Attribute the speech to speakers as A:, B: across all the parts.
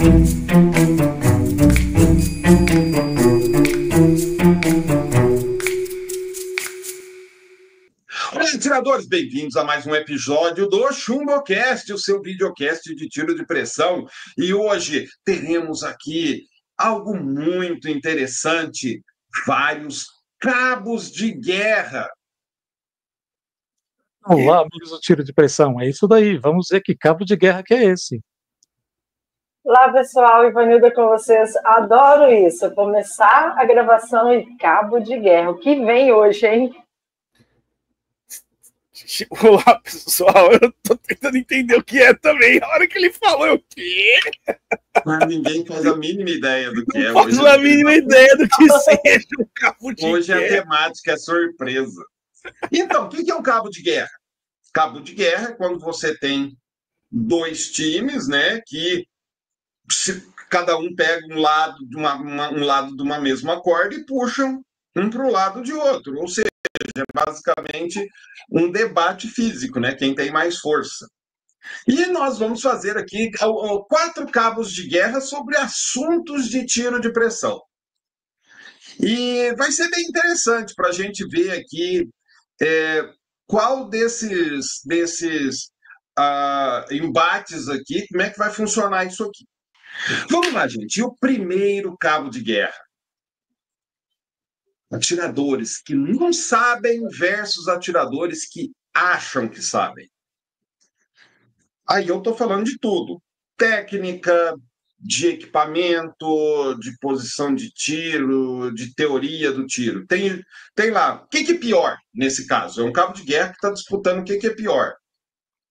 A: Olá, atiradores, bem-vindos a mais um episódio do ChumboCast, o seu videocast de tiro de pressão. E hoje teremos aqui algo muito interessante, vários cabos de guerra.
B: Olá, amigos do tiro de pressão, é isso daí, vamos ver que cabo de guerra que é esse.
C: Olá, pessoal, Ivanilda com vocês. Adoro isso, começar a gravação em cabo de guerra. O que vem hoje, hein?
D: Olá, pessoal, eu tô tentando entender o que é também. A hora que ele falou, eu, o quê?
A: Mas ninguém faz a mínima ideia do que é.
D: Não faz a mínima ideia do que seja um cabo de
A: hoje
D: guerra.
A: Hoje a temática é surpresa. Então, o que é um cabo de guerra? Cabo de guerra é quando você tem dois times, né, que cada um pega um lado de uma mesma corda e puxam um para o lado de outro. Ou seja, é basicamente um debate físico, né? Quem tem mais força. E nós vamos fazer aqui 4 cabos de guerra sobre assuntos de tiro de pressão. E vai ser bem interessante para a gente ver aqui qual desses embates aqui, como é que vai funcionar isso aqui. Vamos lá, gente. E o primeiro cabo de guerra? Atiradores que não sabem versus atiradores que acham que sabem. Aí eu estou falando de tudo. Técnica, de equipamento, de posição de tiro, de teoria do tiro. Tem lá, o que é pior nesse caso? É um cabo de guerra que está disputando o que é pior.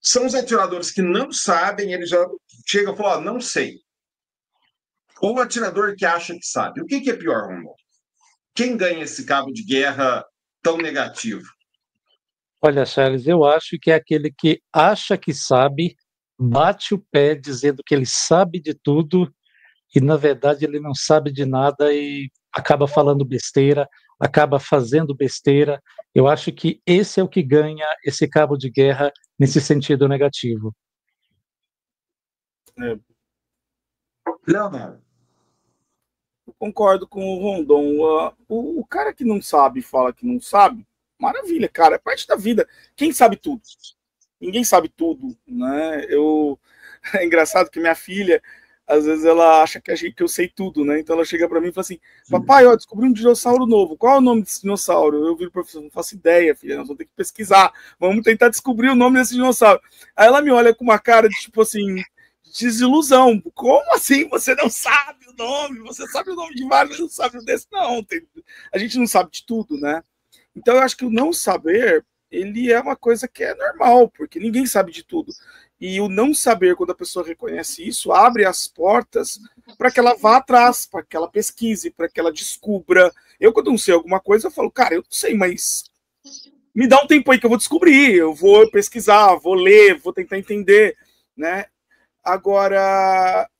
A: São os atiradores que não sabem, ele já chega e fala, não sei. Ou o atirador que acha que sabe. O que é pior, Romulo? Quem ganha esse cabo de guerra tão negativo?
B: Olha, Charles, eu acho que é aquele que acha que sabe, bate o pé dizendo que ele sabe de tudo e, na verdade, ele não sabe de nada e acaba falando besteira, acaba fazendo besteira. Eu acho que esse é o que ganha esse cabo de guerra nesse sentido negativo.
A: Leonardo.
D: Eu concordo com o Rondon. O cara que não sabe fala que não sabe, maravilha, cara, é parte da vida. Quem sabe tudo? Ninguém sabe tudo, né? É engraçado que minha filha, às vezes ela acha que eu sei tudo, né? Então ela chega para mim e fala assim, papai, ó, descobri um dinossauro novo. Qual é o nome desse dinossauro? Eu viro pro professor, não faço ideia, filha, nós vamos ter que pesquisar. Vamos tentar descobrir o nome desse dinossauro. Aí ela me olha com uma cara de tipo assim, desilusão. Como assim você não sabe o nome? Você sabe o nome de vários, não sabe o desse? Não, a gente não sabe de tudo, né? Então eu acho que o não saber, ele é uma coisa que é normal, porque ninguém sabe de tudo. E o não saber, quando a pessoa reconhece isso, abre as portas para que ela vá atrás, para que ela pesquise, para que ela descubra. Eu, quando não sei alguma coisa, eu falo, cara, eu não sei, mas me dá um tempo aí que eu vou descobrir, eu vou pesquisar, vou ler, vou tentar entender, né? Agora,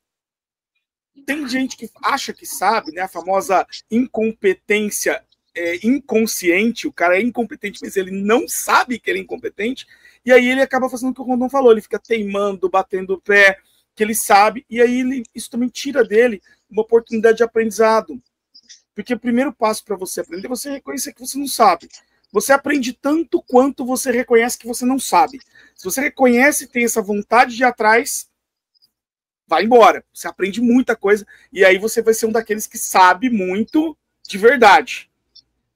D: tem gente que acha que sabe, né? A famosa incompetência inconsciente, o cara é incompetente, mas ele não sabe que ele é incompetente, e aí ele acaba fazendo o que o Rondon falou, ele fica teimando, batendo o pé, que ele sabe, e aí isso também tira dele uma oportunidade de aprendizado. Porque o primeiro passo para você aprender é você reconhecer que você não sabe. Você aprende tanto quanto você reconhece que você não sabe. Se você reconhece e tem essa vontade de ir atrás, vai embora. Você aprende muita coisa, e aí você vai ser um daqueles que sabe muito de verdade.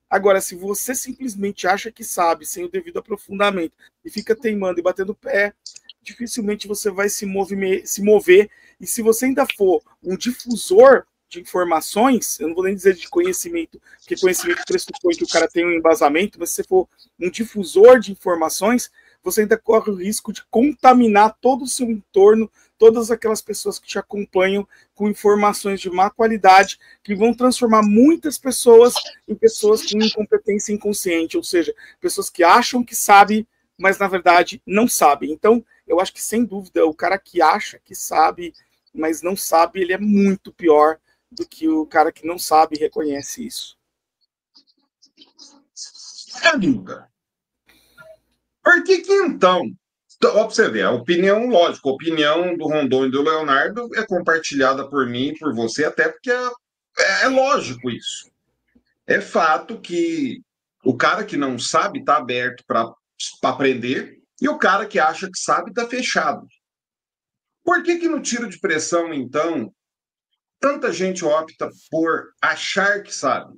D: Agora, se você simplesmente acha que sabe, sem o devido aprofundamento, e fica teimando e batendo o pé, dificilmente você vai se mover. E se você ainda for um difusor de informações, eu não vou nem dizer de conhecimento, porque conhecimento pressupõe que o cara tem um embasamento, mas se você for um difusor de informações, você ainda corre o risco de contaminar todo o seu entorno, todas aquelas pessoas que te acompanham com informações de má qualidade, que vão transformar muitas pessoas em pessoas com incompetência inconsciente, ou seja, pessoas que acham que sabem, mas na verdade não sabem. Então, eu acho que sem dúvida, o cara que acha que sabe, mas não sabe, ele é muito pior do que o cara que não sabe e reconhece isso.
A: Amiga, por que então Então, ó, pra você ver, a opinião, lógico, a opinião do Rondon e do Leonardo é compartilhada por mim e por você, até porque é lógico isso. É fato que o cara que não sabe está aberto para aprender e o cara que acha que sabe está fechado. Por que no tiro de pressão, então, tanta gente opta por achar que sabe?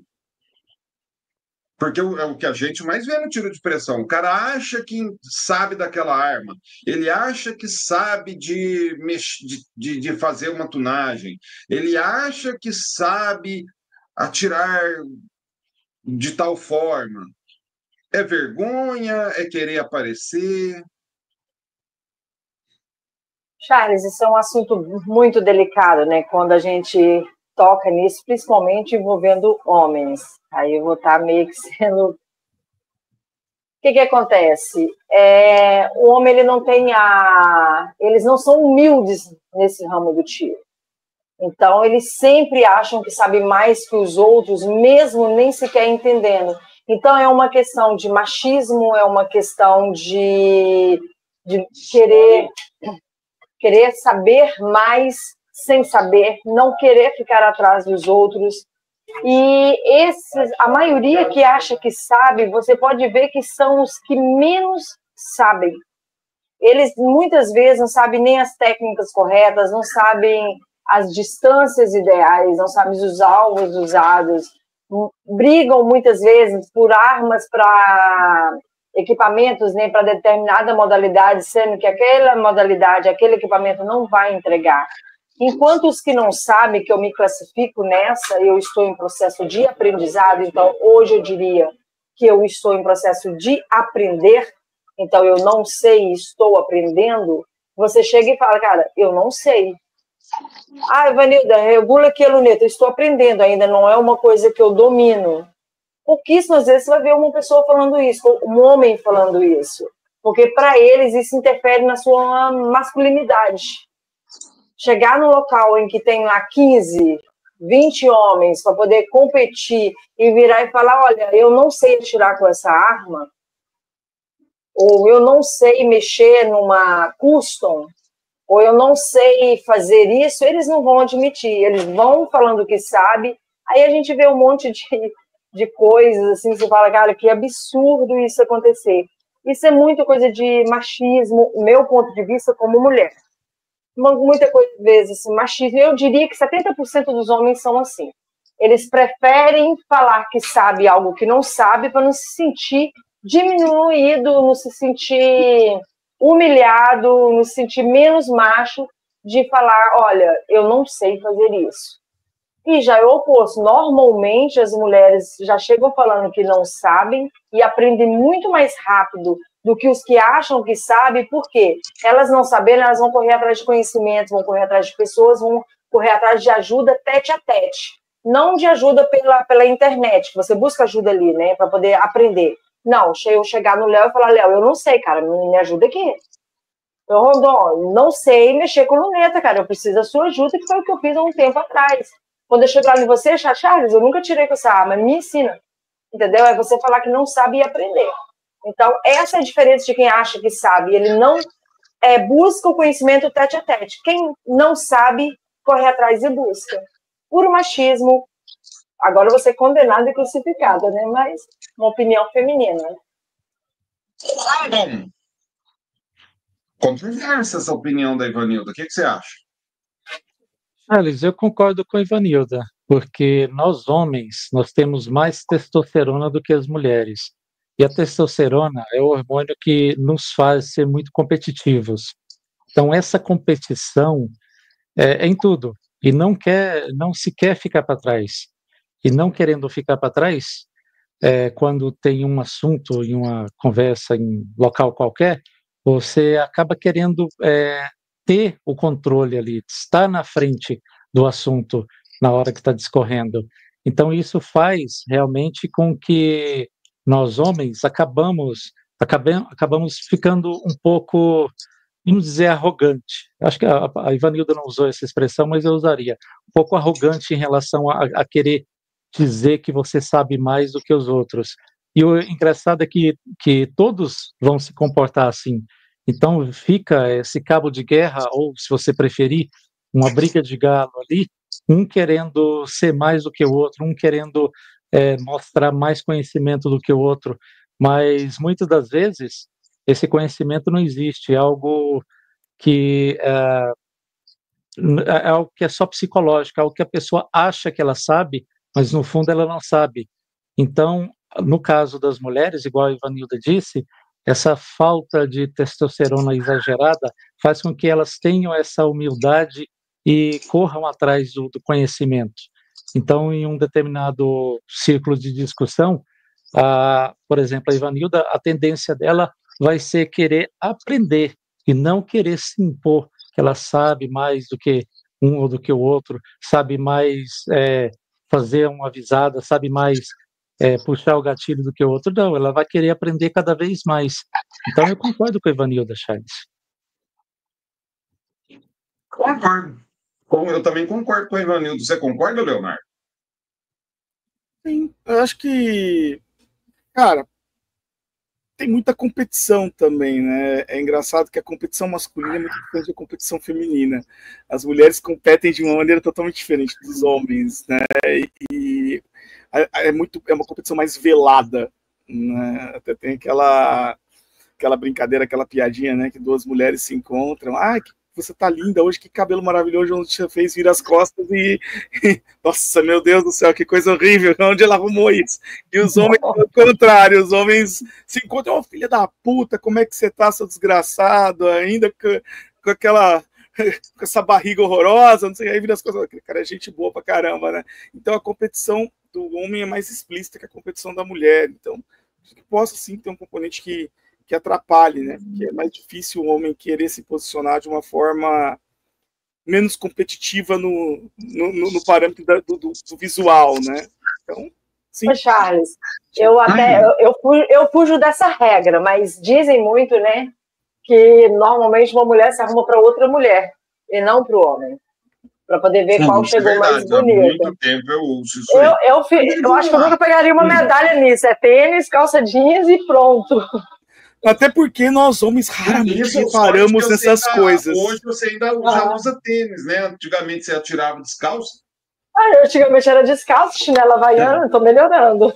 A: Porque é o que a gente mais vê no tiro de pressão. O cara acha que sabe daquela arma, ele acha que sabe de fazer uma tunagem, ele acha que sabe atirar de tal forma. É vergonha, é querer aparecer.
C: Charles, isso é um assunto muito delicado, né? Quando a gente toca nisso, principalmente envolvendo homens. Aí eu vou estar meio que sendo... O que acontece? O homem, ele não tem eles não são humildes nesse ramo do tiro. Então, eles sempre acham que sabem mais que os outros, mesmo nem sequer entendendo. Então, é uma questão de machismo, é uma questão de querer saber mais sem saber, não querer ficar atrás dos outros. E a maioria que acha que sabe, você pode ver que são os que menos sabem. Eles muitas vezes não sabem nem as técnicas corretas, não sabem as distâncias ideais, não sabem os alvos usados, brigam muitas vezes por armas para equipamentos, né, para determinada modalidade, sendo que aquela modalidade, aquele equipamento não vai entregar. Enquanto os que não sabem, que eu me classifico nessa, eu estou em processo de aprendizado, então hoje eu diria que eu estou em processo de aprender, então eu não sei e estou aprendendo, você chega e fala, cara, eu não sei. Ah, Ivanilda, regula aqui a luneta, eu estou aprendendo, ainda não é uma coisa que eu domino. Pouquíssimas vezes você vai ver uma pessoa falando isso, um homem falando isso, porque para eles isso interfere na sua masculinidade. Chegar no local em que tem lá 15, 20 homens para poder competir e virar e falar, olha, eu não sei atirar com essa arma, ou eu não sei mexer numa custom, ou eu não sei fazer isso, eles não vão admitir, eles vão falando que sabe, aí a gente vê um monte de coisas, assim, você fala, cara, que absurdo isso acontecer. Isso é muita coisa de machismo, meu ponto de vista como mulher. Muita coisa, às vezes, assim, machismo. Eu diria que 70% dos homens são assim. Eles preferem falar que sabe algo que não sabe para não se sentir diminuído, não se sentir humilhado, não se sentir menos macho de falar, olha, eu não sei fazer isso. E já é o oposto. Normalmente, as mulheres já chegam falando que não sabem e aprendem muito mais rápido do que os que acham que sabem, porque elas não sabendo, elas vão correr atrás de conhecimento, vão correr atrás de pessoas, vão correr atrás de ajuda tete a tete. Não de ajuda pela internet, que você busca ajuda ali, né, para poder aprender. Não, eu chegar no Léo e falar, Léo, eu não sei, cara, me ajuda aqui. Eu, Rondon, não sei mexer com luneta, cara, eu preciso da sua ajuda, que foi o que eu fiz há um tempo atrás. Quando eu chegar em você, Charles, eu nunca tirei com essa arma, me ensina. Entendeu? É você falar que não sabe e aprender. Então, essa é a diferença de quem acha que sabe. Ele não busca o conhecimento tete a tete. Quem não sabe, corre atrás e busca. Puro machismo. Agora você é condenada e crucificada, né? Mas uma opinião feminina.
A: Controversa essa opinião da Ivanilda. O que você acha?
B: Alice, eu concordo com a Ivanilda, porque nós homens, nós temos mais testosterona do que as mulheres. E a testosterona é o hormônio que nos faz ser muito competitivos. Então, essa competição é em tudo. E não se quer ficar para trás. E não querendo ficar para trás, quando tem um assunto em uma conversa em local qualquer, você acaba querendo ter o controle ali, estar na frente do assunto na hora que está discorrendo. Então, isso faz realmente com que nós, homens, acabamos ficando um pouco, vamos dizer, arrogante. Acho que a Ivanilda não usou essa expressão, mas eu usaria. Um pouco arrogante em relação a querer dizer que você sabe mais do que os outros. E o engraçado é que todos vão se comportar assim. Então fica esse cabo de guerra, ou se você preferir, uma briga de galo ali, um querendo ser mais do que o outro, um querendo mostrar mais conhecimento do que o outro, mas muitas das vezes esse conhecimento não existe, é algo que é algo que é só psicológico, é algo que a pessoa acha que ela sabe, mas no fundo ela não sabe. Então, no caso das mulheres, igual a Ivanilda disse, essa falta de testosterona exagerada faz com que elas tenham essa humildade e corram atrás do conhecimento. Então, em um determinado círculo de discussão, por exemplo, a Ivanilda, a tendência dela vai ser querer aprender e não querer se impor, que ela sabe mais do que um ou do que o outro, sabe mais fazer uma avisada, sabe mais puxar o gatilho do que o outro. Não, ela vai querer aprender cada vez mais. Então, eu concordo com a Ivanilda, Charles.
A: Concordo. Eu também concordo com a Ivanilda. Você concorda, Leonardo?
D: Sim, eu acho que, cara, tem muita competição também, né? É engraçado que a competição masculina é muito diferente da competição feminina. As mulheres competem de uma maneira totalmente diferente dos homens, né? E é uma competição mais velada, né? Até tem aquela brincadeira, aquela piadinha, né? Que duas mulheres se encontram. Que você tá linda hoje, que cabelo maravilhoso, onde você fez vir as costas nossa, meu Deus do céu, que coisa horrível, onde ela arrumou isso? E os homens, ao contrário, os homens se encontram, filha da puta, como é que você tá, seu desgraçado, ainda com aquela, com essa barriga horrorosa, não sei, aí vira as coisas, cara, é gente boa pra caramba, né? Então a competição do homem é mais explícita que a competição da mulher, então que possa sim ter um componente que atrapalhe, né? Que é mais difícil o homem querer se posicionar de uma forma menos competitiva no parâmetro do visual, né? Então, sim.
C: Ô, Charles, eu fujo dessa regra, mas dizem muito, né, que normalmente uma mulher se arruma para outra mulher e não para o homem, para poder ver qual chegou mais bonita.
A: Há muito tempo eu ouço isso aí.
C: Eu acho que eu nunca pegaria uma medalha nisso. É tênis, calça jeans e pronto.
D: Até porque nós homens raramente reparamos nessas coisas.
A: Hoje você ainda já usa tênis, né? Antigamente você atirava descalço.
C: Antigamente era descalço, chinela havaiana, estou melhorando.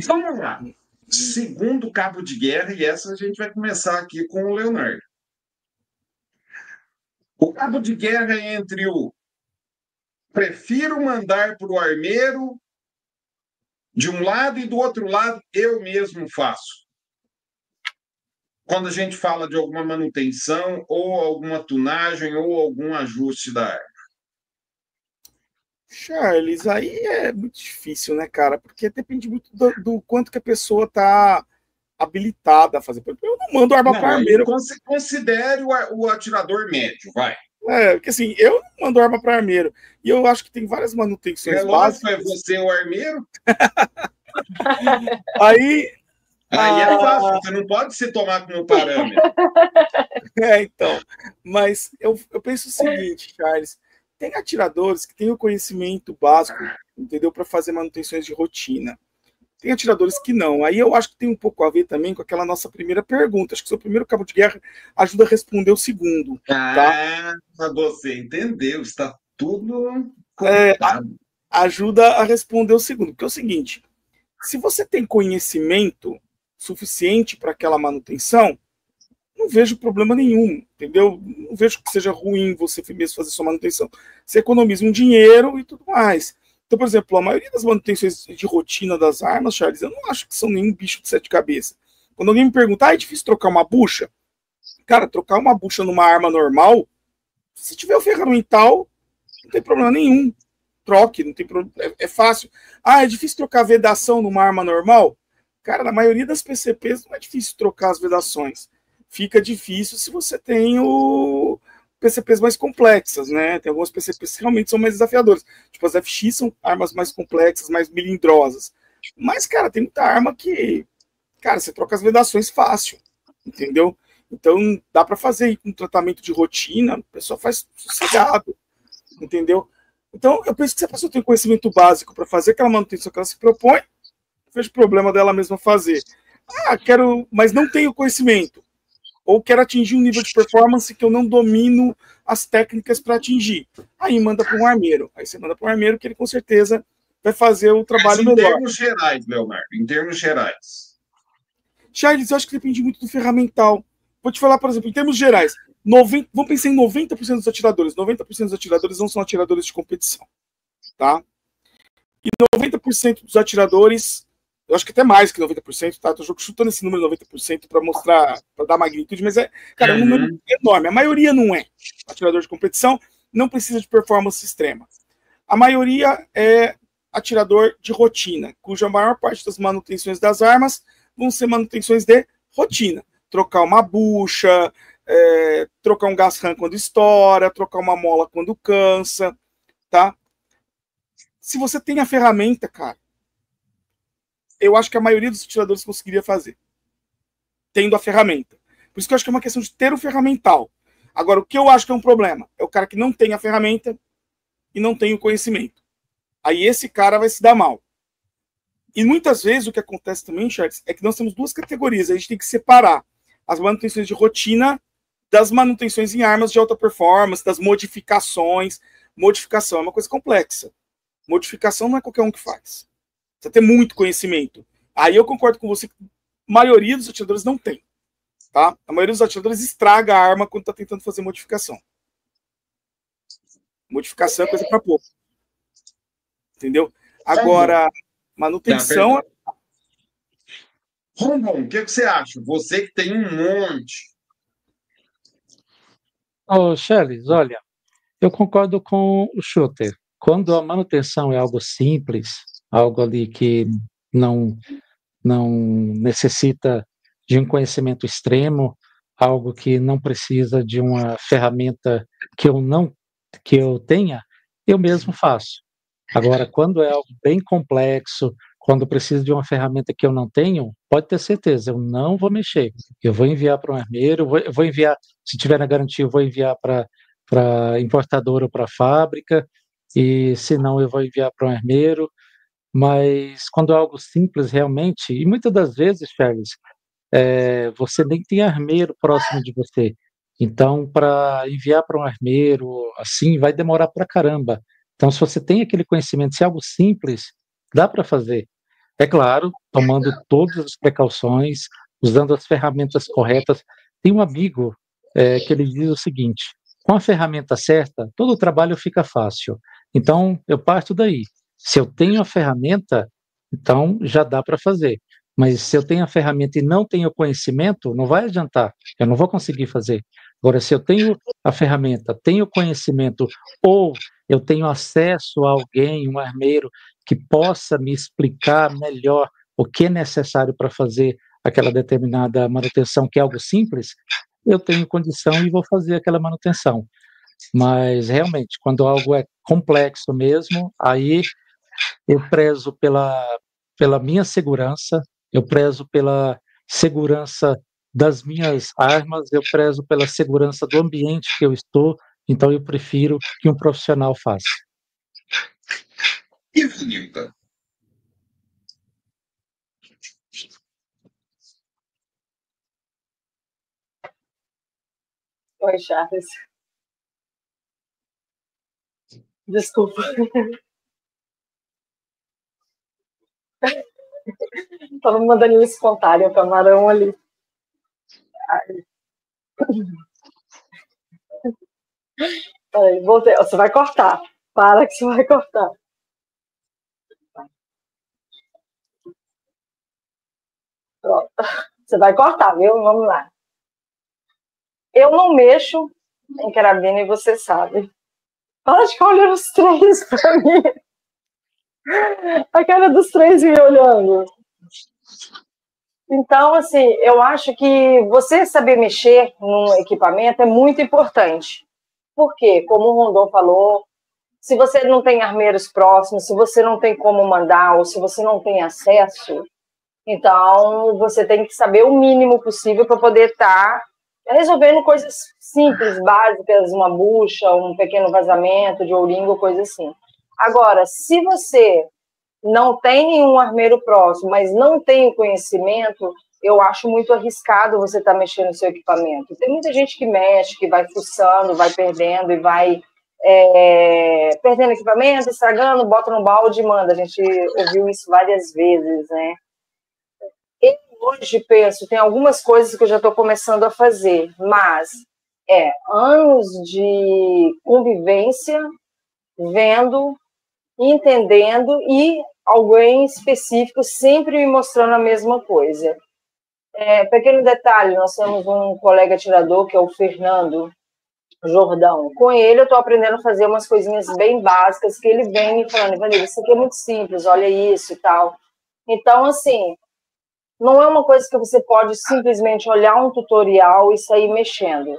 A: Vamos lá. Segundo cabo de guerra, e essa a gente vai começar aqui com o Leonardo. O cabo de guerra é entre o prefiro mandar para o armeiro de um lado e do outro lado eu mesmo faço. Quando a gente fala de alguma manutenção, ou alguma tunagem, ou algum ajuste da arma.
D: Charles, aí é muito difícil, né, cara? Porque depende muito do quanto que a pessoa tá habilitada a fazer. Eu não mando arma para armeiro.
A: Considere o atirador médio, vai.
D: Porque assim, eu não mando arma para armeiro. E eu acho que tem várias manutenções básicas.
A: É você o armeiro?
D: Aí
A: é fácil, você não pode se tomar como parâmetro.
D: Então. Mas eu penso o seguinte, Charles. Tem atiradores que têm o conhecimento básico, entendeu? Para fazer manutenções de rotina. Tem atiradores que não. Aí eu acho que tem um pouco a ver também com aquela nossa primeira pergunta. Acho que o seu primeiro cabo de guerra ajuda a responder o segundo. Tá?
A: Você entendeu. Está tudo
D: ajuda a responder o segundo. Porque é o seguinte, se você tem conhecimento suficiente para aquela manutenção, não vejo problema nenhum, entendeu? Não vejo que seja ruim você mesmo fazer sua manutenção. Você economiza um dinheiro e tudo mais. Então, por exemplo, a maioria das manutenções de rotina das armas, Charles, eu não acho que são nenhum bicho de sete cabeças. Quando alguém me pergunta, é difícil trocar uma bucha? Cara, trocar uma bucha numa arma normal, se tiver o ferramental, não tem problema nenhum. Troque, não tem problema, é fácil. É difícil trocar vedação numa arma normal? Cara, na maioria das PCPs não é difícil trocar as vedações. Fica difícil se você tem o PCPs mais complexas, né? Tem algumas PCPs que realmente são mais desafiadoras. Tipo, as FX são armas mais complexas, mais melindrosas. Mas, cara, tem muita arma que, cara, você troca as vedações fácil, entendeu? Então, dá para fazer um tratamento de rotina, o pessoal faz sossegado, entendeu? Então, eu penso que se a pessoa tem conhecimento básico para fazer aquela manutenção que ela se propõe, não vejo problema dela mesma fazer. Mas não tenho conhecimento. ou quero atingir um nível de performance que eu não domino as técnicas para atingir. Aí manda para um armeiro. Aí você manda para um armeiro que ele com certeza vai fazer o trabalho melhor.
A: Em termos gerais, Leonardo, em termos gerais.
D: Charles, eu acho que depende muito do ferramental. Vou te falar, por exemplo, em termos gerais, vamos pensar em 90% dos atiradores. 90% dos atiradores não são atiradores de competição. Tá? E 90% dos atiradores, eu acho que até mais que 90%, tá? Estou chutando esse número 90% para mostrar, para dar magnitude, mas cara, é um número enorme. A maioria não é atirador de competição, não precisa de performance extrema. A maioria é atirador de rotina, cuja maior parte das manutenções das armas vão ser manutenções de rotina. Trocar uma bucha, trocar um gás ram quando estoura, trocar uma mola quando cansa, tá? Se você tem a ferramenta, cara, eu acho que a maioria dos atiradores conseguiria fazer, tendo a ferramenta. Por isso que eu acho que é uma questão de ter o ferramental. Agora, o que eu acho que é um problema é o cara que não tem a ferramenta e não tem o conhecimento. Aí esse cara vai se dar mal. E muitas vezes o que acontece também, Charles, é que nós temos duas categorias. A gente tem que separar as manutenções de rotina das manutenções em armas de alta performance, das modificações. Modificação é uma coisa complexa. Modificação não é qualquer um que faz. Precisa ter muito conhecimento. Aí eu concordo com você que a maioria dos atiradores não tem. Tá? A maioria dos atiradores estraga a arma quando está tentando fazer modificação. Modificação é coisa para pouco. Entendeu? Agora, manutenção...
A: Rondon, o que você acha? Você que tem um monte.
B: Ô, Charles, olha, eu concordo com o Shooter. Quando a manutenção é algo simples, algo ali que não necessita de um conhecimento extremo, algo que não precisa de uma ferramenta que eu tenha, eu mesmo faço. Agora, quando é algo bem complexo, quando preciso de uma ferramenta que eu não tenho, pode ter certeza, eu não vou mexer. Eu vou enviar para um armeiro, eu vou enviar, se tiver na garantia, eu vou enviar para importadora ou para fábrica, e se não, eu vou enviar para um armeiro. Mas quando é algo simples realmente, e muitas das vezes, Charles, você nem tem armeiro próximo de você. Então, para enviar para um armeiro, assim, vai demorar para caramba. Então, se você tem aquele conhecimento, se é algo simples, dá para fazer. É claro, tomando todas as precauções, usando as ferramentas corretas. Tem um amigo que ele diz o seguinte: com a ferramenta certa, todo o trabalho fica fácil. Então, eu parto daí. Se eu tenho a ferramenta, então já dá para fazer. Mas se eu tenho a ferramenta e não tenho o conhecimento, não vai adiantar. Eu não vou conseguir fazer. Agora, se eu tenho a ferramenta, tenho o conhecimento, ou eu tenho acesso a alguém, um armeiro, que possa me explicar melhor o que é necessário para fazer aquela determinada manutenção, que é algo simples, eu tenho condição e vou fazer aquela manutenção. Mas, realmente, quando algo é complexo mesmo, aí eu prezo pela minha segurança, eu prezo pela segurança das minhas armas, eu prezo pela segurança do ambiente que eu estou, então eu prefiro que um profissional faça.
A: E Filipa?
C: Oi, Charles. Desculpa. Estava mandando um espontâneo, o camarão ali. Peraí, voltei. Você vai cortar. Para que você vai cortar. Pronto. Você vai cortar, viu? Vamos lá. Eu não mexo em carabina e você sabe. Para de ficar olhando os três para mim. A cara dos três me olhando. Então, assim, eu acho que você saber mexer num equipamento é muito importante. Por quê? Como o Rondon falou, se você não tem armeiros próximos, se você não tem como mandar, ou se você não tem acesso, então você tem que saber o mínimo possível para poder estar resolvendo coisas simples, básicas, uma bucha, um pequeno vazamento de ourinho, coisa assim. Agora, se você não tem nenhum armeiro próximo, mas não tem o conhecimento, eu acho muito arriscado você estar mexendo no seu equipamento. Tem muita gente que mexe, que vai fuçando, vai perdendo e vai perdendo equipamento, estragando, bota no balde e manda. A gente ouviu isso várias vezes, né? Eu hoje penso, tem algumas coisas que eu já estou começando a fazer, mas anos de convivência, vendo, entendendo e alguém específico sempre me mostrando a mesma coisa. Pequeno detalhe, nós temos um colega atirador, que é o Fernando Jordão. Com ele eu estou aprendendo a fazer umas coisinhas bem básicas, que ele vem me falando, Ivanilda, isso aqui é muito simples, olha isso e tal. Então, assim, não é uma coisa que você pode simplesmente olhar um tutorial e sair mexendo.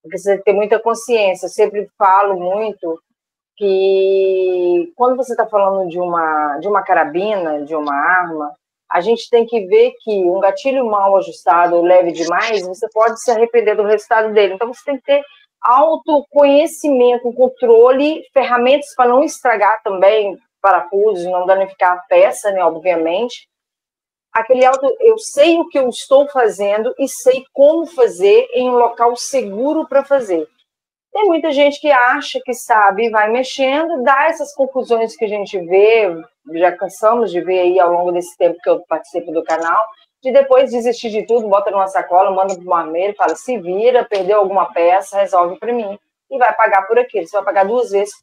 C: Porque você tem que ter muita consciência. Eu sempre falo muito que quando você está falando de uma carabina, de uma arma, a gente tem que ver que um gatilho mal ajustado ou leve demais, você pode se arrepender do resultado dele. Então, você tem que ter autoconhecimento, controle, ferramentas para não estragar também parafusos, não danificar a peça, né, obviamente. Eu sei o que eu estou fazendo e sei como fazer em um local seguro para fazer. Tem muita gente que acha que sabe e vai mexendo, dá essas confusões que a gente vê, já cansamos de ver aí ao longo desse tempo que eu participo do canal, de depois desistir de tudo, bota numa sacola, manda para o armeiro, fala, se vira, perdeu alguma peça, resolve para mim, e vai pagar por aquilo, você vai pagar 2 vezes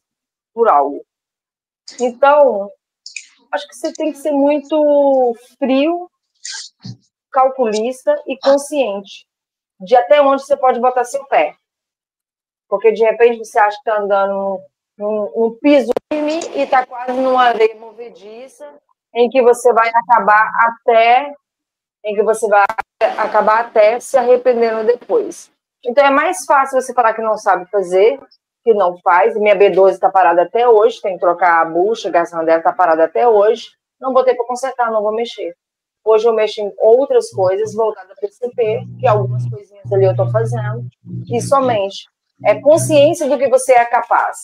C: por algo. Então, acho que você tem que ser muito frio, calculista e consciente de até onde você pode botar seu pé. Porque, de repente, você acha que está andando num piso firme e está quase numa areia movediça, em que você vai acabar até se arrependendo depois. Então, é mais fácil você falar que não sabe fazer, que não faz. Minha B12 está parada até hoje, tem que trocar a bucha, a gasolina dela está parada até hoje. Não botei para consertar, não vou mexer. Hoje eu mexo em outras coisas voltadas para o PCP, que algumas coisinhas ali eu estou fazendo, e somente consciência do que você é capaz.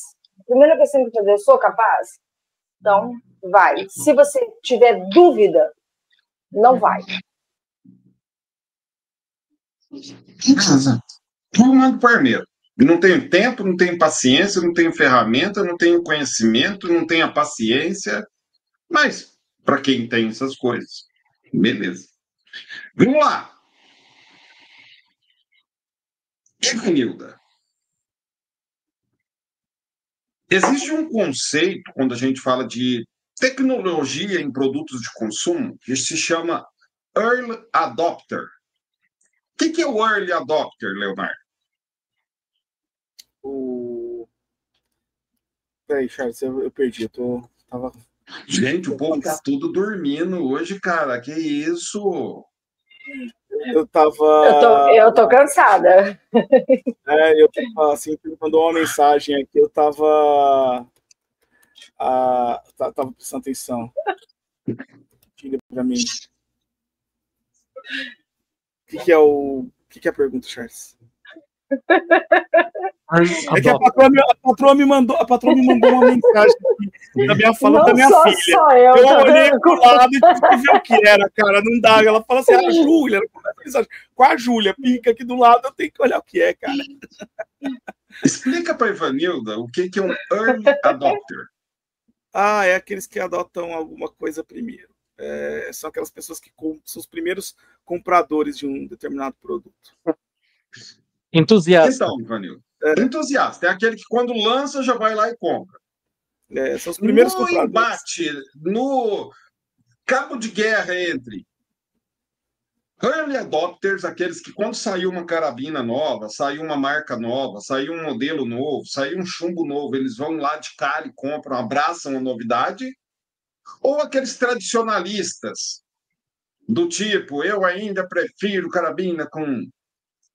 C: Primeiro que você tem que fazer, eu sou capaz? Então, vai. Se você tiver dúvida, não vai.
A: Em casa. Tudo manda para o armeiro. Não tenho tempo, não tenho paciência, não tenho ferramenta, não tenho conhecimento, não tenho a paciência. Mas, para quem tem essas coisas, beleza. Vamos lá. Evanilda, existe um conceito, quando a gente fala de tecnologia em produtos de consumo, que se chama Early Adopter. O que é o Early Adopter, Leonardo?
D: Peraí, Charles, eu perdi. Tava...
A: Gente, o povo tá tudo dormindo hoje, cara. Que isso?
D: Eu tava...
C: Eu tô cansada.
D: Eu tava, assim, mandou uma mensagem aqui, eu tava prestando atenção. Diga pra mim. O que é a pergunta, Charles? É que a patroa me mandou uma mensagem aqui, da minha fala da minha filha.
C: Só eu
D: olhei pro lado e tive que ver o que era, cara. Não dá. Ela fala assim, a Júlia, com a Júlia, pica aqui do lado, eu tenho que olhar o que é, cara.
A: Explica para Ivanilda o que é um Early Adopter.
D: É aqueles que adotam alguma coisa primeiro. São aquelas pessoas que são os primeiros compradores de um determinado produto.
B: Entusiasta.
A: Então, Ivanildo, entusiasta. É aquele que quando lança já vai lá e compra.
D: São os primeiros
A: no
D: compradores.
A: Embate, no cabo de guerra entre Early Adopters, aqueles que quando saiu uma carabina nova, saiu uma marca nova, saiu um modelo novo, saiu um chumbo novo, eles vão lá de cara e compram, abraçam a novidade, ou aqueles tradicionalistas, do tipo, eu ainda prefiro carabina com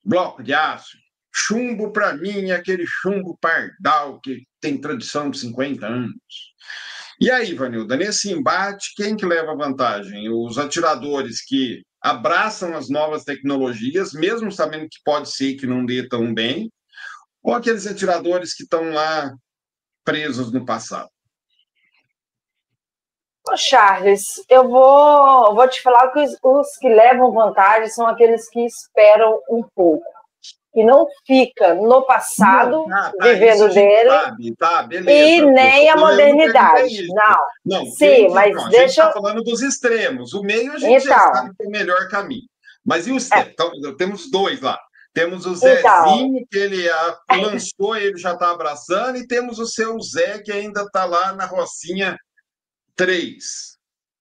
A: bloco de aço. Chumbo, para mim, é aquele chumbo pardal que tem tradição de 50 anos. E aí, Vanilda, nesse embate, quem que leva vantagem? Os atiradores que abraçam as novas tecnologias, mesmo sabendo que pode ser que não dê tão bem, ou aqueles atiradores que estão lá presos no passado?
C: Ô, Charles, eu vou te falar que os que levam vantagem são aqueles que esperam um pouco, que não fica no passado, vivendo dele,
A: sabe, tá, beleza.
C: e nem a modernidade.
A: Não,
C: sim, mas
A: não,
C: deixa...
A: A gente está falando dos extremos. O meio a gente já sabe que é o melhor caminho. Mas e os então, temos dois lá. Temos o Zezinho, que ele lançou, ele já está abraçando, e temos o seu Zé, que ainda está lá na Rocinha 3.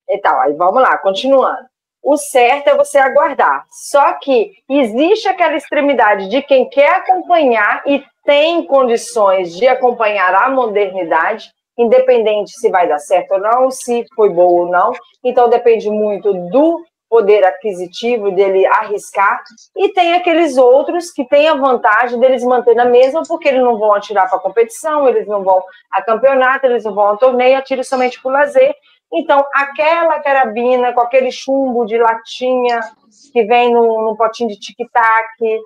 C: Então, aí vamos lá, continuando. O certo é você aguardar. Só que existe aquela extremidade de quem quer acompanhar e tem condições de acompanhar a modernidade, independente se vai dar certo ou não, se foi boa ou não. Então, depende muito do poder aquisitivo dele arriscar. E tem aqueles outros que têm a vantagem deles manter na mesma, porque eles não vão atirar para competição, eles não vão a campeonato, eles não vão a torneio, atiram somente por lazer. Então, aquela carabina com aquele chumbo de latinha que vem no potinho de tic-tac,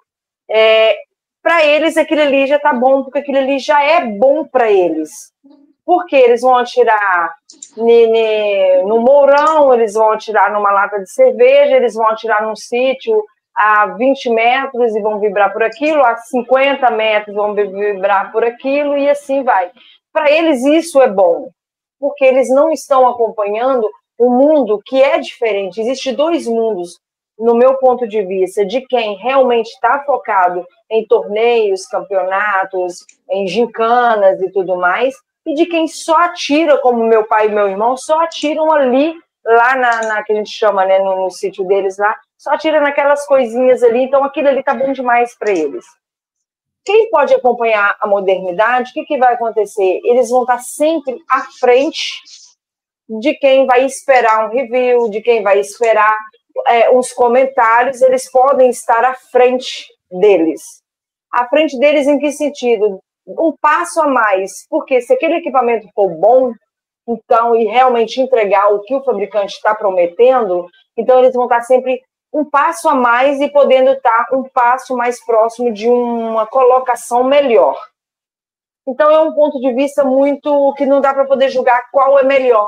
C: para eles aquilo ali já está bom, porque aquilo ali já é bom para eles. Porque eles vão atirar no mourão, eles vão atirar numa lata de cerveja, eles vão atirar num sítio a 20 metros e vão vibrar por aquilo, a 50 metros vão vibrar por aquilo, e assim vai. Para eles isso é bom, porque eles não estão acompanhando um mundo que é diferente. Existem dois mundos, no meu ponto de vista, de quem realmente está focado em torneios, campeonatos, em gincanas e tudo mais, e de quem só atira, como meu pai e meu irmão, só atiram ali, lá na que a gente chama, né, no sítio deles lá, só atira naquelas coisinhas ali, então aquilo ali tá bom demais para eles. Quem pode acompanhar a modernidade, o que vai acontecer? Eles vão estar sempre à frente de quem vai esperar um review, de quem vai esperar uns comentários, eles podem estar à frente deles. À frente deles em que sentido? Um passo a mais, porque se aquele equipamento for bom, então, e realmente entregar o que o fabricante está prometendo, então eles vão estar sempre um passo a mais e podendo estar um passo mais próximo de uma colocação melhor. Então, é um ponto de vista muito que não dá para poder julgar qual é melhor.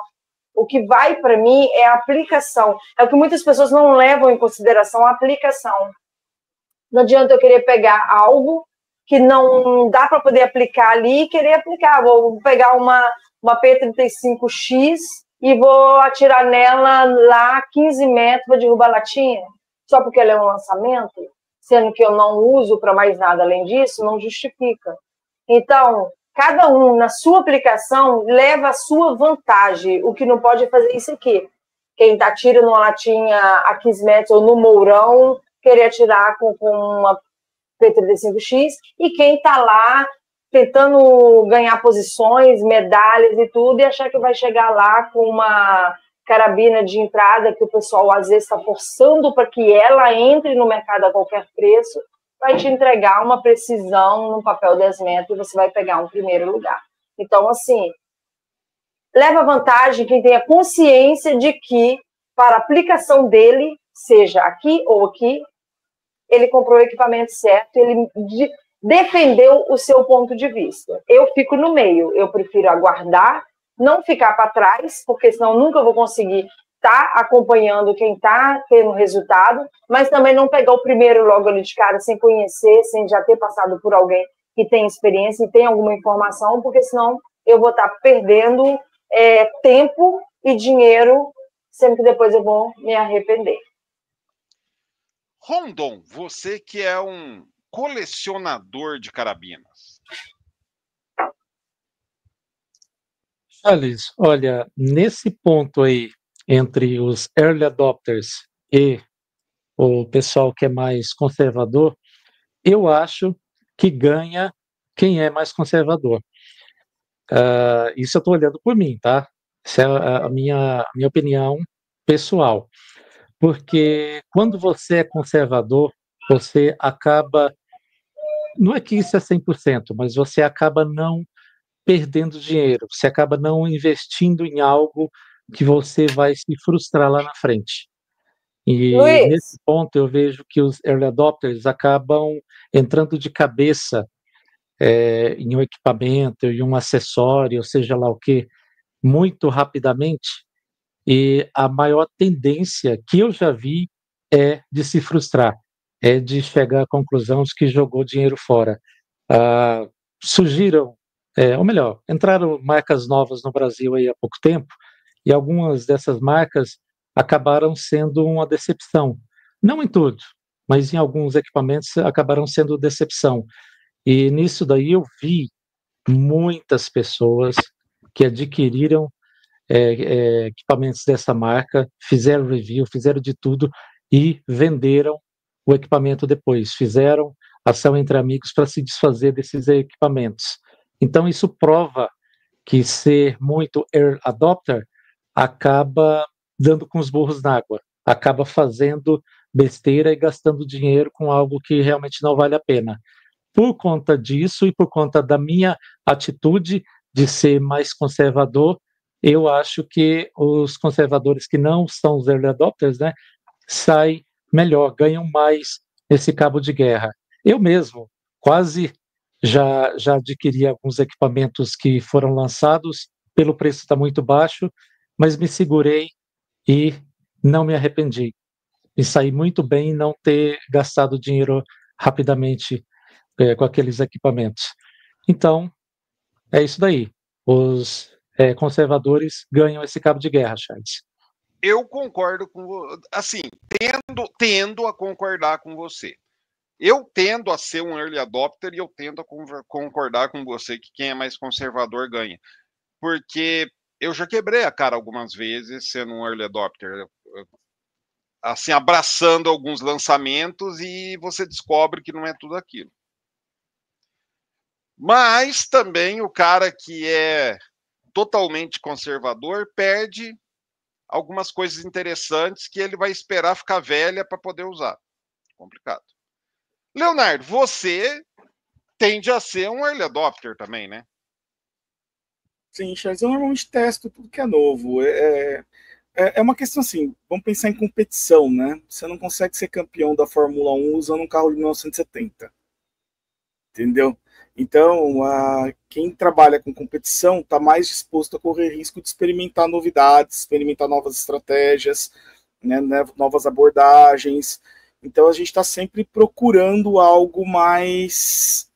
C: O que vai para mim é a aplicação. É o que muitas pessoas não levam em consideração, a aplicação. Não adianta eu querer pegar algo que não dá para poder aplicar ali e querer aplicar. Vou pegar uma P35X e vou atirar nela lá a 15 metros para derrubar a latinha, só porque ela é um lançamento, sendo que eu não uso para mais nada além disso, não justifica. Então, cada um, na sua aplicação, leva a sua vantagem. O que não pode é fazer isso aqui. Quem atira numa latinha a 15 metros ou no mourão, querer atirar com uma P35X, e quem está lá tentando ganhar posições, medalhas e tudo, e achar que vai chegar lá com uma carabina de entrada que o pessoal às vezes está forçando para que ela entre no mercado a qualquer preço, vai te entregar uma precisão no papel 10 metros e você vai pegar um primeiro lugar. Então, assim, leva vantagem quem tenha consciência de que, para a aplicação dele, seja aqui ou aqui, ele comprou o equipamento certo, ele defendeu o seu ponto de vista. Eu fico no meio, eu prefiro aguardar, não ficar para trás, porque senão nunca vou conseguir estar acompanhando quem está tendo resultado, mas também não pegar o primeiro logo ali de cara, sem conhecer, sem já ter passado por alguém que tem experiência e tem alguma informação, porque senão eu vou estar perdendo tempo e dinheiro, sendo que depois eu vou me arrepender.
E: Rondon, você que é um colecionador de carabinas.
B: Charles, olha, nesse ponto aí, entre os early adopters e o pessoal que é mais conservador, eu acho que ganha quem é mais conservador. Isso eu estou olhando por mim, tá? Essa é a minha opinião pessoal. Porque quando você é conservador, você acaba... Não é que isso é 100%, mas você acaba não perdendo dinheiro, você acaba não investindo em algo que você vai se frustrar lá na frente. E
C: Luiz,
B: nesse ponto eu vejo que os early adopters acabam entrando de cabeça em um equipamento, em um acessório, ou seja lá o que, muito rapidamente, e a maior tendência que eu já vi é de se frustrar, é de chegar à conclusão de que jogou dinheiro fora. Surgiram, ou melhor, entraram marcas novas no Brasil aí há pouco tempo, e algumas dessas marcas acabaram sendo uma decepção. Não em tudo, mas em alguns equipamentos acabaram sendo decepção. E nisso daí eu vi muitas pessoas que adquiriram equipamentos dessa marca, fizeram review, fizeram de tudo e venderam o equipamento depois, fizeram ação entre amigos para se desfazer desses equipamentos. Então isso prova que ser muito early adopter acaba dando com os burros na água, acaba fazendo besteira e gastando dinheiro com algo que realmente não vale a pena. Por conta disso e por conta da minha atitude de ser mais conservador, eu acho que os conservadores que não são os early adopters, né, saem melhor, ganham mais nesse cabo de guerra. Eu mesmo quase já adquiri alguns equipamentos que foram lançados, pelo preço está muito baixo, mas me segurei e não me arrependi. Me saí muito bem em não ter gastado dinheiro rapidamente com aqueles equipamentos. Então, é isso daí. Os conservadores ganham esse cabo de guerra, Charles.
E: Eu concordo com, assim, tendo a concordar com você. Eu tendo a ser um early adopter e eu tendo a concordar com você que quem é mais conservador ganha. Porque eu já quebrei a cara algumas vezes sendo um early adopter. Assim, abraçando alguns lançamentos e você descobre que não é tudo aquilo. Mas também o cara que é totalmente conservador perde algumas coisas interessantes que ele vai esperar ficar velha para poder usar. Complicado. Leonardo, você tende a ser um early adopter também, né?
D: Sim, Charles, eu normalmente testo tudo que é novo. É uma questão assim, vamos pensar em competição, né? Você não consegue ser campeão da Fórmula 1 usando um carro de 1970. Entendeu? Então, quem trabalha com competição está mais disposto a correr risco de experimentar novidades, experimentar novas estratégias, né, novas abordagens. Então, a gente está sempre procurando algo mais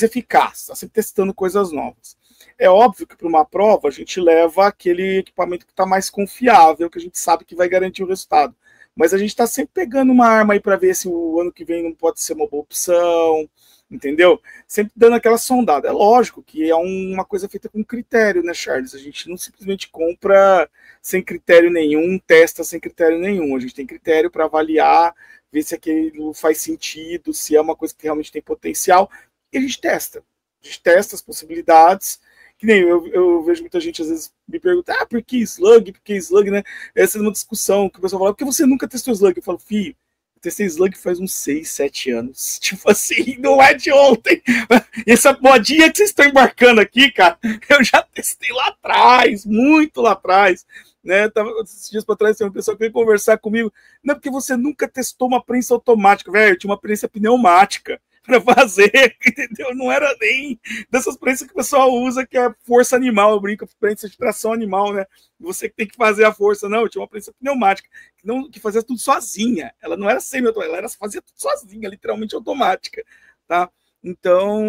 D: eficaz, está sempre testando coisas novas. É óbvio que para uma prova a gente leva aquele equipamento que está mais confiável, que a gente sabe que vai garantir o resultado. Mas a gente está sempre pegando uma arma aí para ver se o ano que vem não pode ser uma boa opção, entendeu? Sempre dando aquela sondada. É lógico que é uma coisa feita com critério, né, Charles? A gente não simplesmente compra sem critério nenhum, testa sem critério nenhum. A gente tem critério para avaliar, ver se aquilo faz sentido, se é uma coisa que realmente tem potencial, e a gente testa. A gente testa as possibilidades. Que nem eu vejo muita gente às vezes me pergunta, por que slug? Por que slug, né? Essa é uma discussão que o pessoal fala, por que você nunca testou slug? Eu falo, filho, eu testei slug faz uns 6, 7 anos. Tipo assim, não é de ontem. Essa modinha que vocês estão embarcando aqui, cara, eu já testei lá atrás, muito lá atrás. Né? Esses dias para trás tem uma pessoa que veio conversar comigo, não é porque você nunca testou uma prensa automática, velho, eu tinha uma prensa pneumática para fazer, entendeu? Não era nem dessas prensas que o pessoal usa, que é força animal, eu brinco, prensa de tração animal, né? Você que tem que fazer a força, não, eu tinha uma prensa pneumática, que fazia tudo sozinha, ela não era semi-automática, ela fazia tudo sozinha, literalmente automática, tá? Então,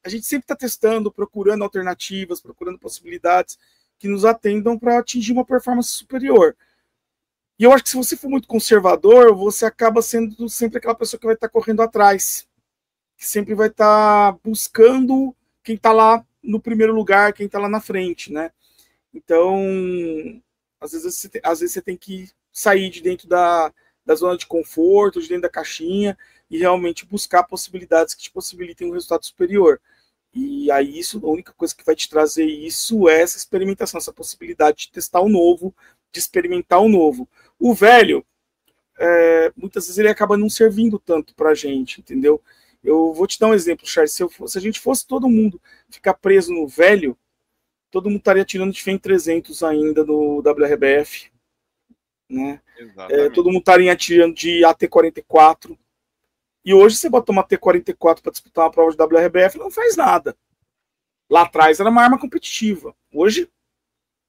D: a gente sempre está testando, procurando alternativas, procurando possibilidades que nos atendam para atingir uma performance superior. E eu acho que se você for muito conservador, você acaba sendo sempre aquela pessoa que vai estar correndo atrás, que sempre vai estar buscando quem está lá no primeiro lugar, quem está lá na frente, né? Então, às vezes você tem que sair de dentro da zona de conforto, de dentro da caixinha, e realmente buscar possibilidades que te possibilitem um resultado superior. E aí, a única coisa que vai te trazer isso é essa experimentação, essa possibilidade de testar o novo, de experimentar o novo. O velho, muitas vezes ele acaba não servindo tanto pra gente, entendeu? Eu vou te dar um exemplo, Charles. Se a gente fosse todo mundo ficar preso no velho, todo mundo estaria tirando de FEM 300 ainda no WRBF, né? Todo mundo estaria tirando de AT44. E hoje você bota uma T44 para disputar uma prova de WRBF, não faz nada. Lá atrás era uma arma competitiva. Hoje,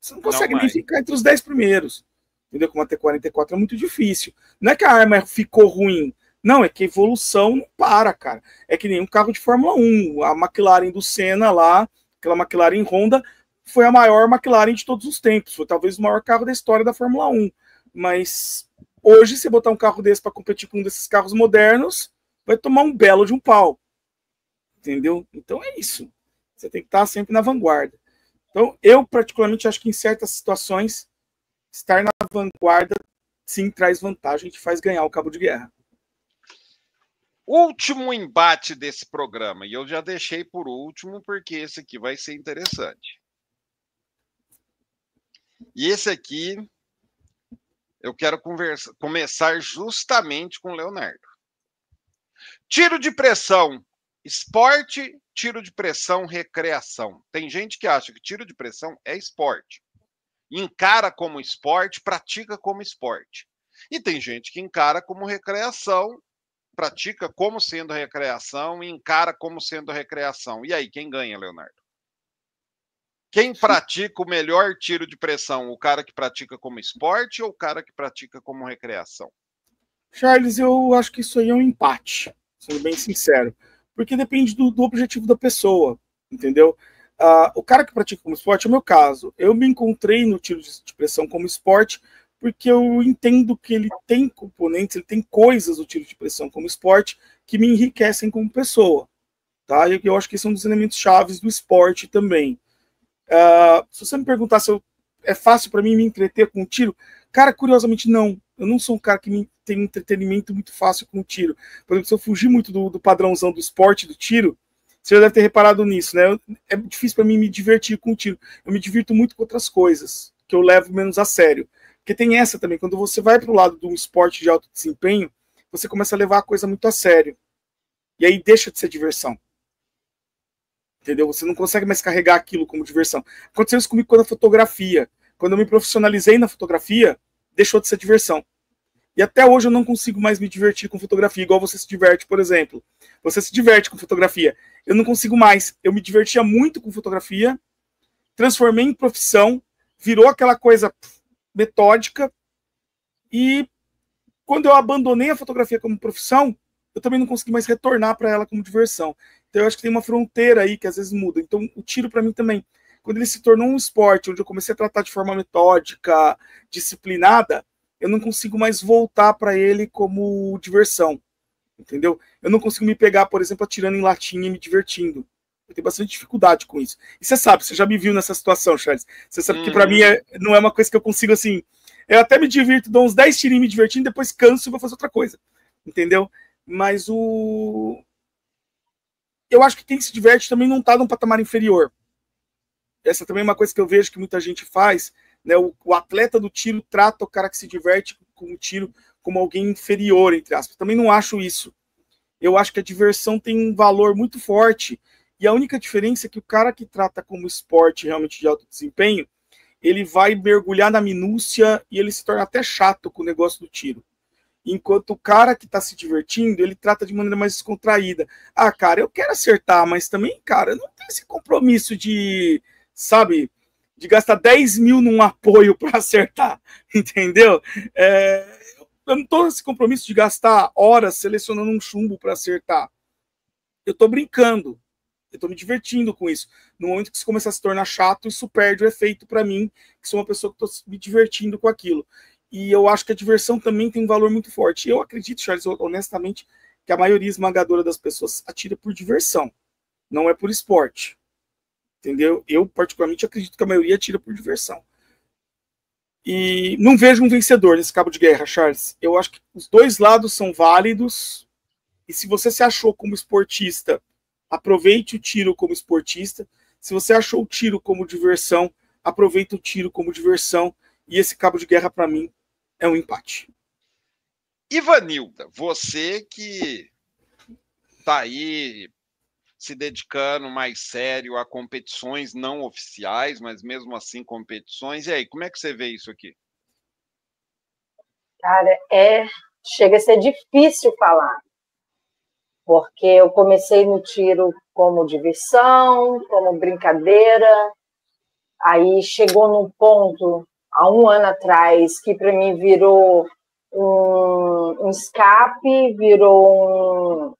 D: você não consegue nem ficar entre os 10 primeiros. Entendeu? Com uma T-44 é muito difícil. Não é que a arma ficou ruim. Não, é que a evolução não para, cara. É que nem um carro de Fórmula 1. A McLaren do Senna lá, aquela McLaren Honda, foi a maior McLaren de todos os tempos. Foi talvez o maior carro da história da Fórmula 1. Mas hoje, se botar um carro desse para competir com um desses carros modernos, vai tomar um belo de um pau. Entendeu? Então é isso. Você tem que estar sempre na vanguarda. Então, eu particularmente acho que em certas situações, estar na vanguarda, sim, traz vantagem, te faz ganhar o cabo de guerra.
E: Último embate desse programa, e eu já deixei por último, porque esse aqui vai ser interessante. E esse aqui, eu quero começar justamente com o Leonardo. Tiro de pressão, esporte, tiro de pressão, recreação. Tem gente que acha que tiro de pressão é esporte. Encara como esporte, pratica como esporte. E tem gente que encara como recreação, pratica como sendo recreação e encara como sendo recreação. E aí, quem ganha, Leonardo? Quem pratica o melhor tiro de pressão? O cara que pratica como esporte ou o cara que pratica como recreação?
D: Charles, eu acho que isso aí é um empate, sendo bem sincero. Porque depende do objetivo da pessoa, entendeu? O cara que pratica como esporte é o meu caso. Eu me encontrei no tiro de pressão como esporte porque eu entendo que ele tem componentes, ele tem coisas do tiro de pressão como esporte que me enriquecem como pessoa. Tá? E eu acho que esse é um dos elementos chaves do esporte também. Se você me perguntar se é fácil para mim me entreter com o tiro, cara, curiosamente não. Eu não sou um cara que tem um entretenimento muito fácil com o tiro. Por exemplo, se eu fugir muito do padrãozão do esporte, do tiro, você já deve ter reparado nisso, né? É difícil para mim me divertir com o tiro. Eu me divirto muito com outras coisas, que eu levo menos a sério. Porque tem essa também, quando você vai para o lado de um esporte de alto desempenho, você começa a levar a coisa muito a sério. E aí deixa de ser diversão. Entendeu? Você não consegue mais carregar aquilo como diversão. Aconteceu isso comigo com a fotografia. Quando eu me profissionalizei na fotografia, deixou de ser diversão. E até hoje eu não consigo mais me divertir com fotografia, igual você se diverte, por exemplo. Você se diverte com fotografia. Eu não consigo mais. Eu me divertia muito com fotografia, transformei em profissão, virou aquela coisa metódica, e quando eu abandonei a fotografia como profissão, eu também não consegui mais retornar para ela como diversão. Então eu acho que tem uma fronteira aí que às vezes muda. Então o tiro para mim também, quando ele se tornou um esporte, onde eu comecei a tratar de forma metódica, disciplinada, eu não consigo mais voltar para ele como diversão, entendeu? Eu não consigo me pegar, por exemplo, atirando em latinha e me divertindo. Eu tenho bastante dificuldade com isso. E você sabe, você já me viu nessa situação, Charles. Você sabe que para mim não é uma coisa que eu consigo assim. Eu até me divirto, dou uns 10 tirinhos me divertindo, depois canso e vou fazer outra coisa. Entendeu? Mas eu acho que quem se diverte também não está num patamar inferior. Essa também é uma coisa que eu vejo que muita gente faz, né? O atleta do tiro trata o cara que se diverte com o tiro como alguém inferior, entre aspas. Também não acho isso. Eu acho que a diversão tem um valor muito forte, e a única diferença é que o cara que trata como esporte realmente de alto desempenho, ele vai mergulhar na minúcia e ele se torna até chato com o negócio do tiro. Enquanto o cara que está se divertindo, ele trata de maneira mais descontraída. Ah, cara, eu quero acertar, mas também, cara, não tem esse compromisso de, sabe, de gastar 10 mil num apoio para acertar, entendeu? Eu não estou nesse compromisso de gastar horas selecionando um chumbo para acertar. Eu estou brincando. Eu estou me divertindo com isso. No momento que isso começar a se tornar chato, isso perde o efeito para mim, que sou uma pessoa que estou me divertindo com aquilo. E eu acho que a diversão também tem um valor muito forte. Eu acredito, Charles, honestamente, que a maioria esmagadora das pessoas atira por diversão, não é por esporte. Entendeu? Eu, particularmente, acredito que a maioria atira por diversão. E não vejo um vencedor nesse cabo de guerra, Charles. Eu acho que os dois lados são válidos. E se você se achou como esportista, aproveite o tiro como esportista. Se você achou o tiro como diversão, aproveite o tiro como diversão. E esse cabo de guerra, para mim, é um empate.
E: Ivanilda, você que está aí se dedicando mais sério a competições não oficiais, mas mesmo assim competições. E aí, como é que você vê isso aqui?
C: Cara, chega a ser difícil falar. porque eu comecei no tiro como diversão, como brincadeira, aí chegou num ponto, há um ano atrás, que para mim virou um escape, virou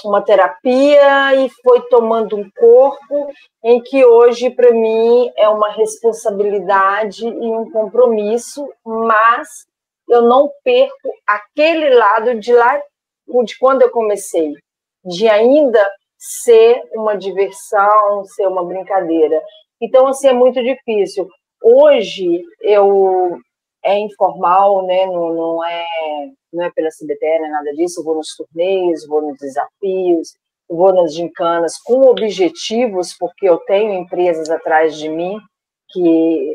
C: uma terapia e foi tomando um corpo em que hoje, para mim, é uma responsabilidade e um compromisso, mas eu não perco aquele lado de lá, de quando eu comecei, de ainda ser uma diversão, ser uma brincadeira. Então, assim, é muito difícil. Hoje, é informal, né? Não é pela CBTE, não é nada disso. Eu vou nos torneios, vou nos desafios, vou nas gincanas com objetivos, porque eu tenho empresas atrás de mim que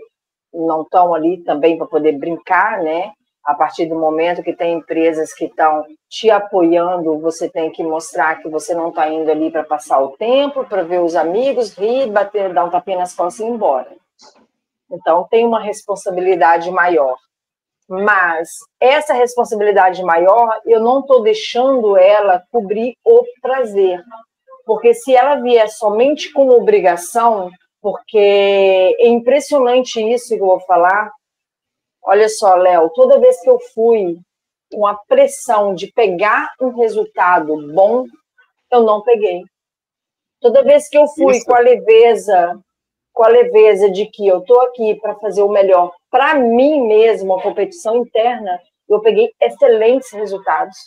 C: não estão ali também para poder brincar, né? A partir do momento que tem empresas que estão te apoiando, você tem que mostrar que você não está indo ali para passar o tempo, para ver os amigos, rir, bater, dar um tapinha nas costas e ir embora. Então, tem uma responsabilidade maior. Mas essa responsabilidade maior, eu não estou deixando ela cobrir o prazer. Porque se ela vier somente com obrigação, porque é impressionante isso que eu vou falar. Olha só, Léo, toda vez que eu fui com a pressão de pegar um resultado bom, eu não peguei. Toda vez que eu fui com a leveza de que eu estou aqui para fazer o melhor para mim mesmo, a competição interna, eu peguei excelentes resultados,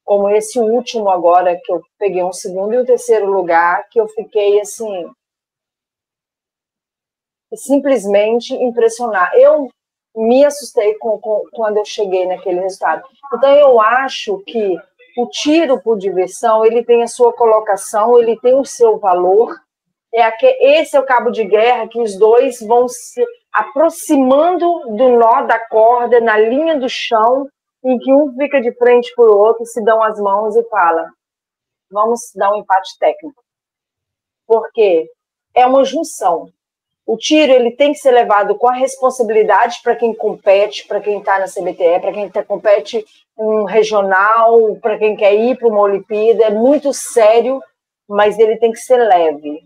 C: como esse último agora, que eu peguei um segundo e um terceiro lugar, que eu fiquei, assim, simplesmente impressionada. Eu me assustei quando eu cheguei naquele resultado. Então, eu acho que o tiro por diversão, ele tem a sua colocação, ele tem o seu valor. Esse é o cabo de guerra que os dois vão se aproximando do nó da corda, na linha do chão, em que um fica de frente para o outro, se dão as mãos e fala: vamos dar um empate técnico. Porque é uma junção. O tiro, ele tem que ser levado com a responsabilidade para quem compete, para quem está na CBTE, para quem compete um regional, para quem quer ir para uma Olimpíada. É muito sério, mas ele tem que ser leve.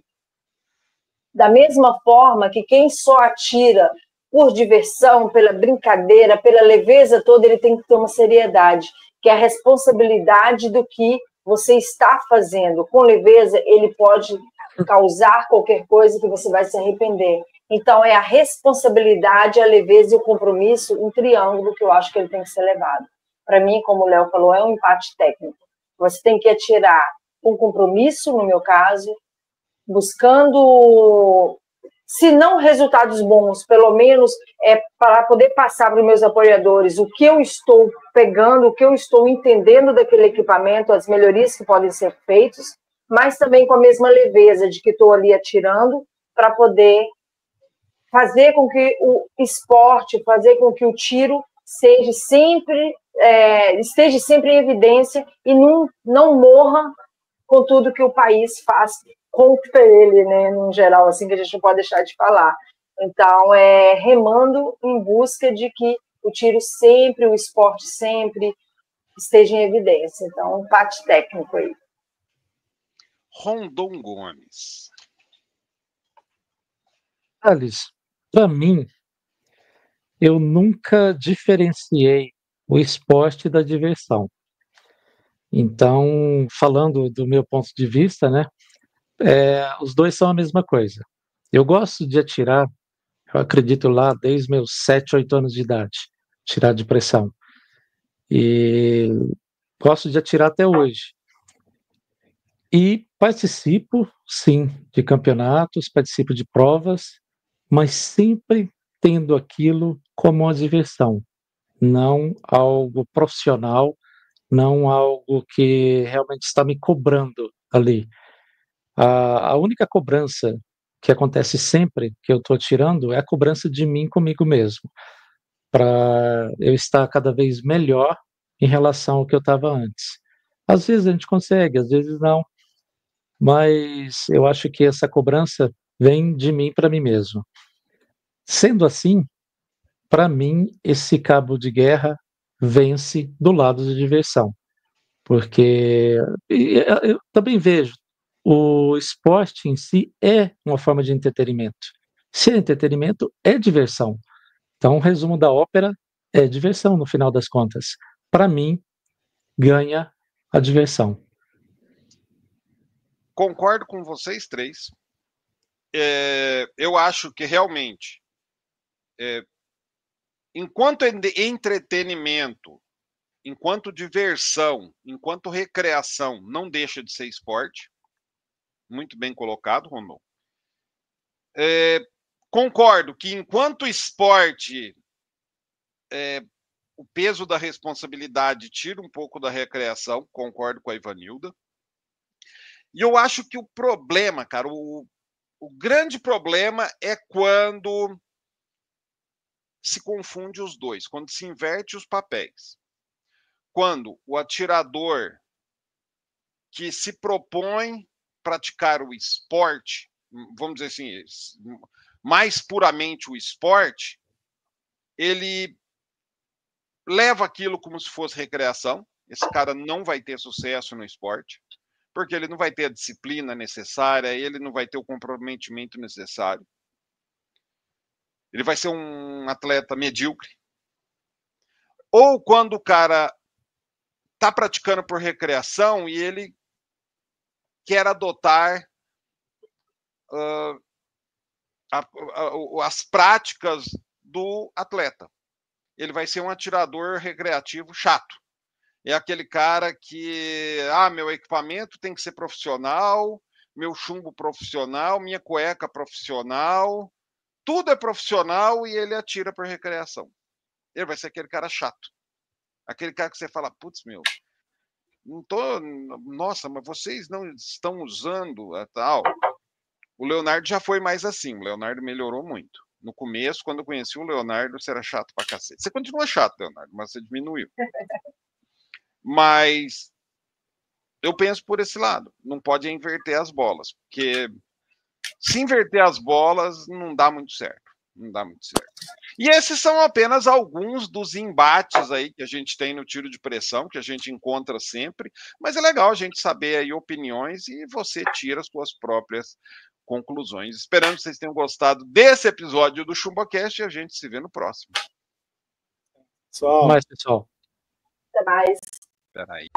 C: Da mesma forma que quem só atira por diversão, pela brincadeira, pela leveza toda, ele tem que ter uma seriedade, que é a responsabilidade do que você está fazendo. Com leveza, ele pode causar qualquer coisa que você vai se arrepender. Então, é a responsabilidade, a leveza e o compromisso, um triângulo que eu acho que ele tem que ser levado. Para mim, como o Léo falou, é um empate técnico. Você tem que atirar com compromisso, no meu caso, buscando, se não resultados bons, pelo menos para poder passar para os meus apoiadores o que eu estou pegando, o que eu estou entendendo daquele equipamento, as melhorias que podem ser feitas, mas também com a mesma leveza de que estou ali atirando, para poder fazer com que o esporte, fazer com que o tiro esteja sempre em evidência e não morra com tudo que o país faz contra ele, né, no geral, assim, que a gente não pode deixar de falar. Então, remando em busca de que o tiro sempre, o esporte sempre esteja em evidência. Então, um empate técnico aí.
E: Rondon Gomes.
B: Alice, para mim, eu nunca diferenciei o esporte da diversão. Então, falando do meu ponto de vista, né, os dois são a mesma coisa. Eu gosto de atirar, eu acredito lá desde meus 7, 8 anos de idade, tirar de pressão. E gosto de atirar até hoje. E participo, sim, de campeonatos, participo de provas, mas sempre tendo aquilo como uma diversão, não algo profissional, não algo que realmente está me cobrando ali. A única cobrança que acontece sempre que eu estou atirando é a cobrança de mim comigo mesmo, para eu estar cada vez melhor em relação ao que eu estava antes. Às vezes a gente consegue, às vezes não, mas eu acho que essa cobrança vem de mim para mim mesmo. Sendo assim, para mim, esse cabo de guerra vence do lado da diversão, Porque eu também vejo, o esporte em si é uma forma de entretenimento. Se é entretenimento, é diversão. Então, o resumo da ópera é diversão, no final das contas. Para mim, ganha a diversão.
E: Concordo com vocês três. Eu acho que realmente, enquanto entretenimento, enquanto diversão, enquanto recreação, não deixa de ser esporte. Muito bem colocado, Rondon. Concordo que enquanto esporte, o peso da responsabilidade tira um pouco da recreação, concordo com a Ivanilda. E eu acho que o problema, cara, o grande problema é quando se confunde os dois, quando se inverte os papéis. Quando o atirador que se propõe praticar o esporte, vamos dizer assim, mais puramente o esporte, ele leva aquilo como se fosse recreação. Esse cara não vai ter sucesso no esporte, porque ele não vai ter a disciplina necessária, ele não vai ter o comprometimento necessário. Ele vai ser um atleta medíocre. Ou quando o cara está praticando por recreação e ele quer adotar as práticas do atleta. Ele vai ser um atirador recreativo chato. É aquele cara que, meu equipamento tem que ser profissional, meu chumbo profissional, minha cueca profissional, tudo é profissional e ele atira por recreação. Ele vai ser aquele cara chato. Aquele cara que você fala, putz, meu, não tô, nossa, mas vocês não estão usando a tal. O Leonardo já foi mais assim, o Leonardo melhorou muito. No começo, quando eu conheci o Leonardo, você era chato pra cacete. Você continua chato, Leonardo, mas você diminuiu. Mas eu penso por esse lado. Não pode inverter as bolas, porque se inverter as bolas, não dá muito certo. Não dá muito certo. E esses são apenas alguns dos embates aí que a gente tem no tiro de pressão, que a gente encontra sempre. Mas é legal a gente saber aí opiniões e você tira as suas próprias conclusões. Esperando que vocês tenham gostado desse episódio do ChumbaCast e a gente se vê no próximo.
B: Até mais, pessoal.
C: Até mais.
E: Espera aí.